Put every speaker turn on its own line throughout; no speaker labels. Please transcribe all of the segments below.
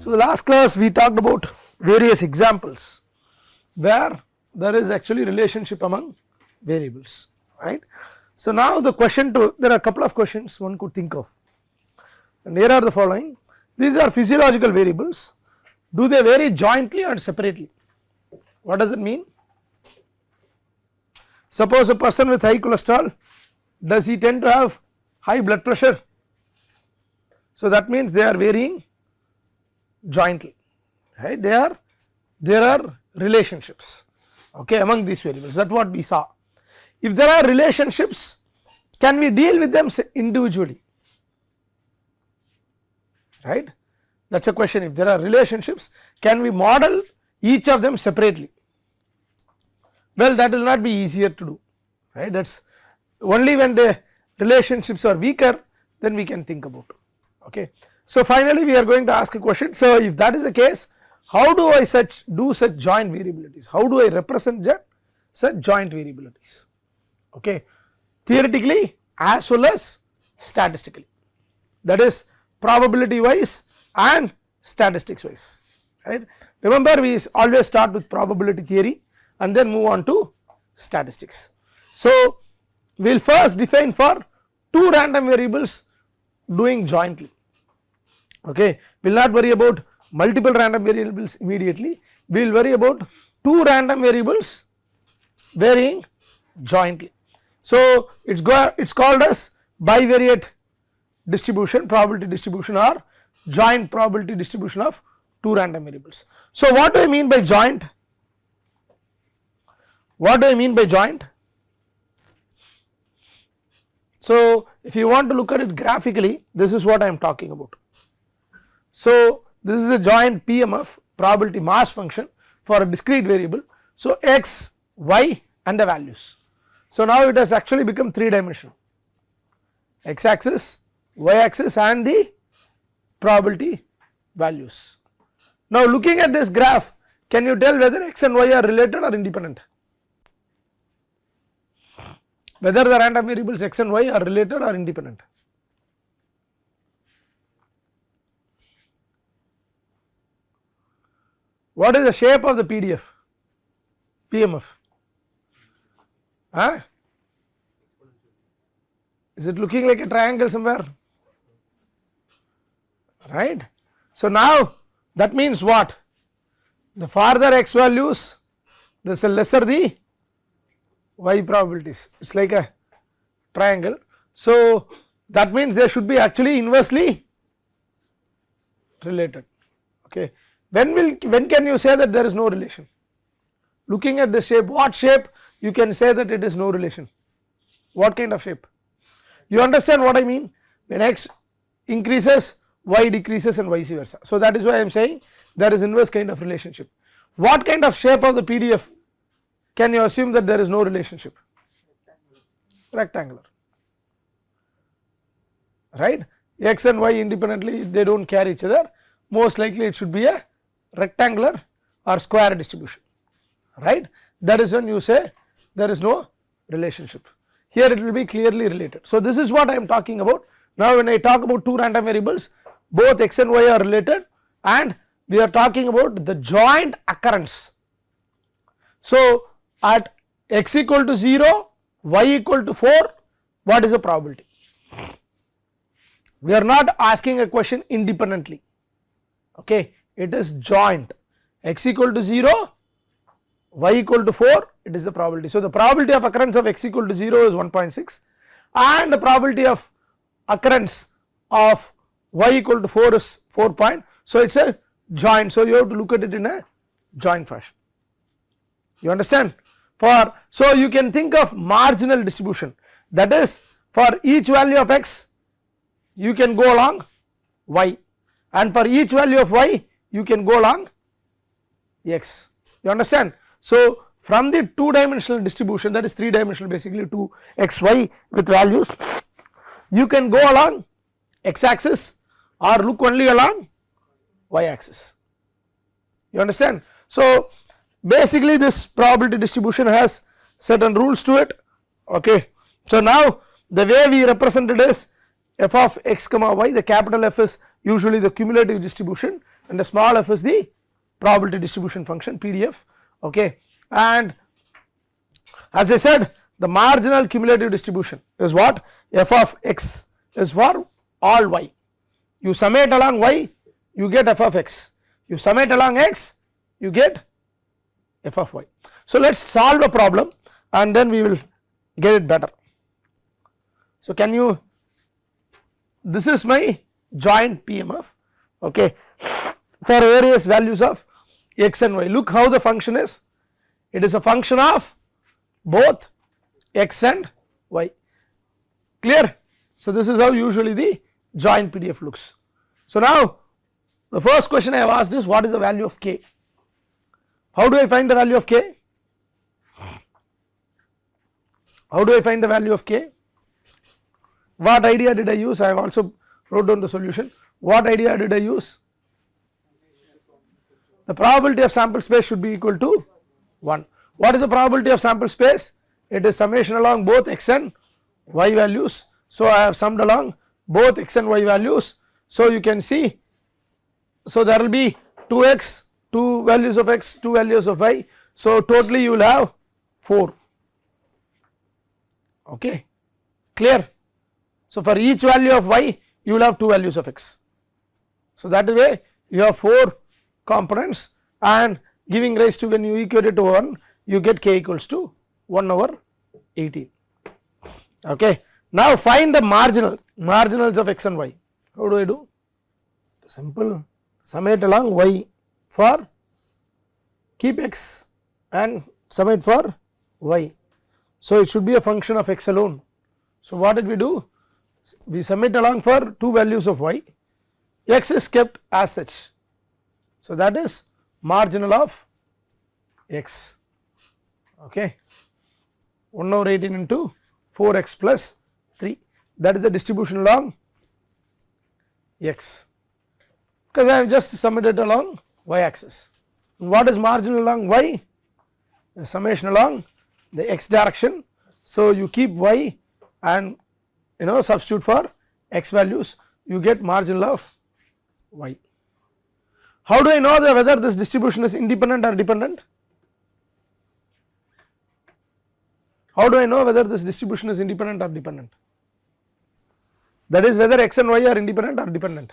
So, the last class we talked about various examples where there is actually relationship among variables, right. So, now the question there are a couple of questions one could think of, and here are the following. These are physiological variables. Do they vary jointly or separately? What does it mean? Suppose a person with high cholesterol, does he tend to have high blood pressure? So, that means they are varying jointly, right. There are relationships, okay, among these variables, that is what we saw. If there are relationships, can we deal with them individually, right, that is a question. If there are relationships, can we model each of them separately? Well, that will not be easier to do, right, that is only when the relationships are weaker, then we can think about, okay. So, finally, we are going to ask a question. So, if that is the case, how do I do such joint variabilities? How do I represent such joint variabilities? Okay. Theoretically as well as statistically, that is probability wise and statistics wise, right. Remember, we always start with probability theory and then move on to statistics. So, we will first define for two random variables doing jointly, okay. We will not worry about multiple random variables immediately, we will worry about two random variables varying jointly. So, it is called as bivariate distribution, probability distribution, or joint probability distribution of two random variables. So, what do I mean by joint? What do I mean by joint? So, if you want to look at it graphically, this is what I am talking about. So, this is a joint PMF, probability mass function, for a discrete variable. So, x, y and the values. So, now it has actually become 3 dimensional, x axis, y axis and the probability values. Now, looking at this graph, can you tell whether x and y are related or independent? Whether the random variables x and y are related or independent? What is the shape of the PMF? Huh? Is it looking like a triangle somewhere? Right. So, now that means what? The farther x values, the lesser the y probabilities, it is like a triangle. So, that means they should be actually inversely related, okay. When can you say that there is no relation? Looking at the shape, what shape you can say that it is no relation? What kind of shape? You understand what I mean? When x increases, y decreases and vice versa. So, that is why I am saying there is inverse kind of relationship. What kind of shape of the PDF can you assume that there is no relationship? Rectangular, right. X and y independently, they do not carry each other, most likely it should be a rectangular or square distribution, right. That is when you say there is no relationship. Here it will be clearly related. So, this is what I am talking about. Now, when I talk about two random variables, both x and y are related and we are talking about the joint occurrence. So, at x equal to 0, y equal to 4, what is the probability? We are not asking a question independently, okay. It is joint, x equal to 0, y equal to 4, it is the probability. So, the probability of occurrence of x equal to 0 is 1.6 and the probability of occurrence of y equal to 4 is 4. So, it is a joint. So, you have to look at it in a joint fashion, you understand. So, you can think of marginal distribution, that is for each value of x you can go along y and for each value of y you can go along x, you understand. So, from the 2 dimensional distribution, that is 3 dimensional, basically 2 x y with values, you can go along x axis or look only along y axis, you understand. So, basically this probability distribution has certain rules to it, okay. So, now the way we represent it is f of x comma y, the capital F is usually the cumulative distribution and the small f is the probability distribution function PDF. Okay. And as I said, the marginal cumulative distribution is what? F of x is for all y. You summate along y, you get f of x. You summate along x, you get f of y. So let us solve a problem and then we will get it better. So can you, this is my joint PMF, okay, for various values of x and y. Look how the function is, it is a function of both x and y, clear. So this is how usually the joint PDF looks. So now the first question I have asked is, what is the value of k? How do I find the value of k? How do I find the value of k? What idea did I use? I have also wrote down the solution. What idea did I use? The probability of sample space should be equal to 1. What is the probability of sample space? It is summation along both x and y values. So I have summed along both x and y values. So you can see, so there will be 2x, 2 values of x, 2 values of y. So totally you will have 4. Okay, clear. So for each value of y you will have 2 values of x. So that is way you have 4 components, and giving rise to, when you equate it to 1, you get k equals to 1 over 18. Okay. Now find the marginals of x and y. How do I do? Simple, summate along y for, keep x and summate for y. So it should be a function of x alone. So what did we do? We summate along for 2 values of y, x is kept as such. So that is marginal of x, okay, 1 over 18 into 4x plus 3, that is the distribution along x, because I have just summated along y axis. What is marginal along y? The summation along the x direction. So you keep y and substitute for x values, you get marginal of y. How do I know whether this distribution is independent or dependent? How do I know whether this distribution is independent or dependent? That is, whether x and y are independent or dependent.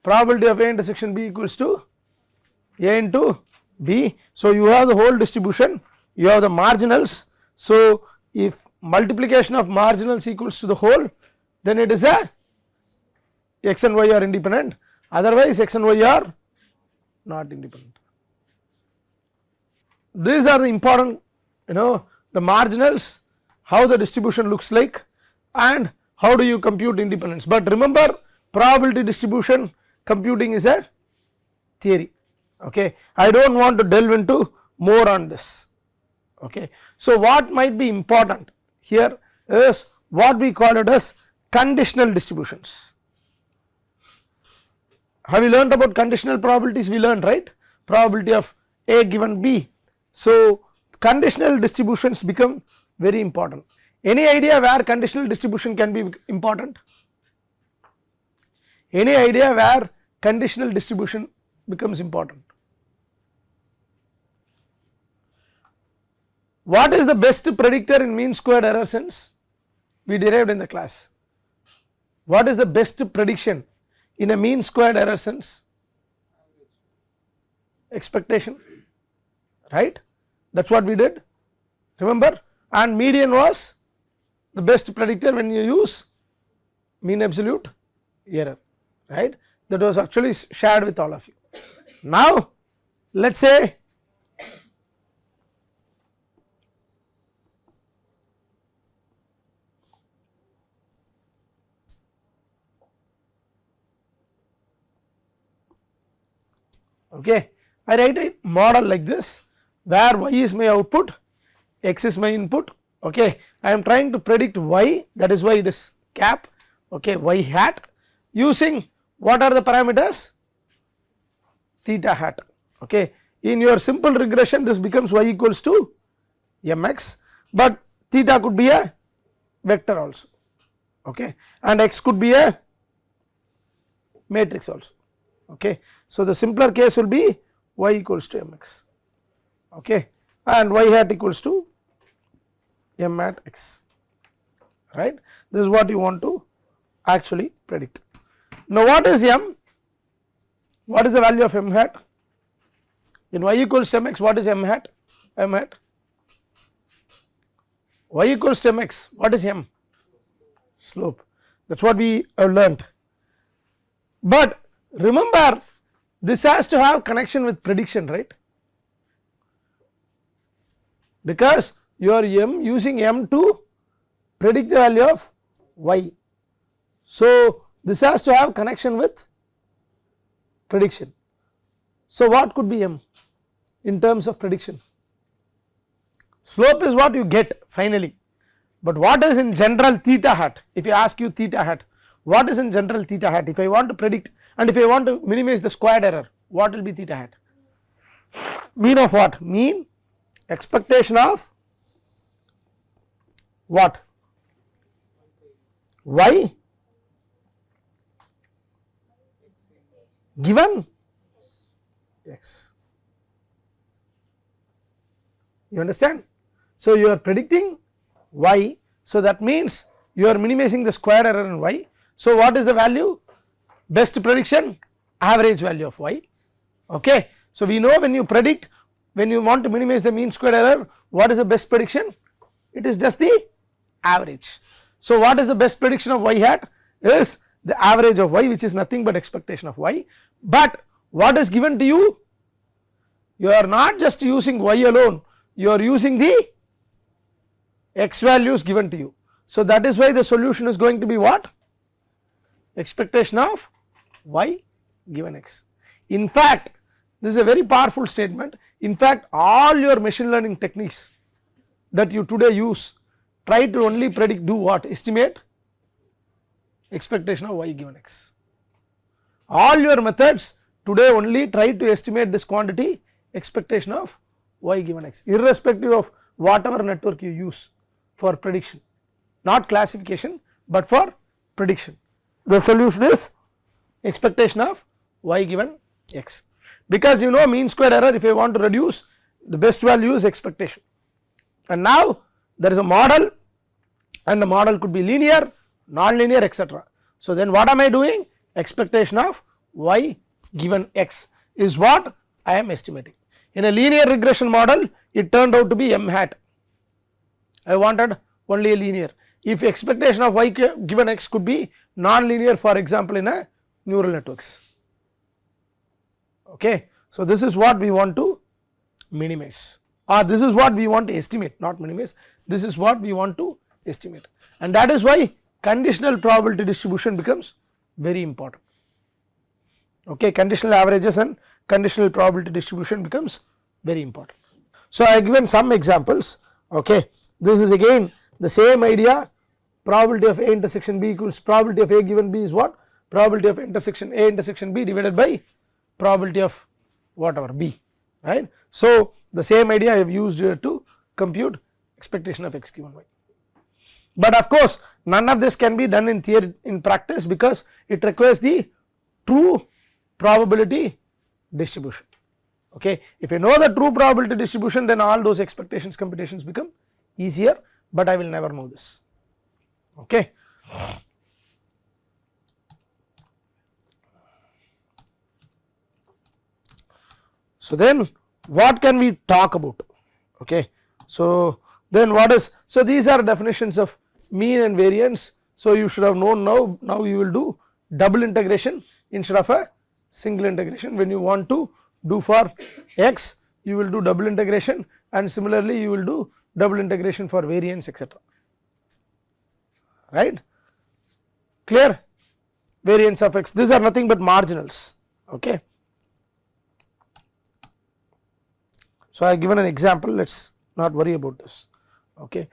Probability of A intersection B equals to A into B. So you have the whole distribution, you have the marginals. So if multiplication of marginals equals to the whole, then it is a x and y are independent, otherwise x and y are not independent. These are the important, the marginals, how the distribution looks like, and how do you compute independence. But remember, probability distribution computing is a theory, okay. I do not want to delve into more on this, okay. So what might be important here is what we call it as conditional distributions. Have you learnt about conditional probabilities? We learned, right, probability of A given B. So conditional distributions become very important. Any idea where conditional distribution can be important? Any idea where conditional distribution becomes important? What is the best predictor in mean squared error sense? We derived in the class. What is the best prediction in a mean squared error sense? Expectation, right, that is what we did, remember, and median was the best predictor when you use mean absolute error, right, that was actually shared with all of you. Now let us say okay, I write a model like this where y is my output, x is my input, okay. I am trying to predict y, that is why it is cap, okay, y hat, using what are the parameters? Theta hat, okay. In your simple regression this becomes y equals to mx, but theta could be a vector also, okay, and x could be a matrix also. Okay. So, the simpler case will be y equals to mx, okay, and y hat equals to m at x, right. This is what you want to actually predict. Now, what is m? What is the value of m hat? In y equals to mx, what is m hat? M hat y equals to mx, what is m? Slope. That is what we have learnt. But remember, this has to have connection with prediction, right, because you are using m to predict the value of y. So, this has to have connection with prediction. So, what could be m in terms of prediction? Slope is what you get finally, but what is in general theta hat? If I ask you theta hat, what is in general theta hat? If I want to predict and if I want to minimize the squared error, what will be theta hat? Mean of what? Mean expectation of what? Y given x. You understand? So, you are predicting y, so that means you are minimizing the square error in y. So, what is the value? Best prediction, average value of y, okay. So, we know when you predict, when you want to minimize the mean square error, what is the best prediction? It is just the average. So, what is the best prediction of y hat? Is the average of y, which is nothing but expectation of y, but what is given to you? You are not just using y alone, you are using the x values given to you. So, that is why the solution is going to be what? Expectation of y given x. In fact, this is a very powerful statement. In fact, all your machine learning techniques that you today use try to only predict, do what? Estimate expectation of y given x. All your methods today only try to estimate this quantity expectation of y given x, irrespective of whatever network you use for prediction, not classification, but for prediction. The solution is expectation of y given x, because you know mean square error, if I want to reduce, the best value is expectation. And now there is a model, and the model could be linear, non-linear, etc. So, then what am I doing? Expectation of y given x is what I am estimating. In a linear regression model, it turned out to be m hat. I wanted only a linear. If expectation of y given x could be non-linear, for example, in a neural networks. Okay. So, this is what we want to minimize, or this is what we want to estimate, not minimize, this is what we want to estimate, and that is why conditional probability distribution becomes very important. Okay. Conditional averages and conditional probability distribution becomes very important. So, I have given some examples. Okay. This is again the same idea, probability of A intersection B equals probability of A given B is what? Probability of intersection A intersection B divided by probability of whatever B, right. So, the same idea I have used here to compute expectation of x given y. But of course, none of this can be done in theory, in practice, because it requires the true probability distribution. Okay. If you know the true probability distribution, then all those expectations computations become easier, but I will never know this. Okay. So, then what can we talk about? Okay. So, then what is, so these are definitions of mean and variance. So, you should have known now you will do double integration instead of a single integration. When you want to do for x, you will do double integration, and similarly you will do double integration for variance, etc. Right. Clear? Variance of x, these are nothing but marginals. Okay. So, I have given an example, let us not worry about this. Okay.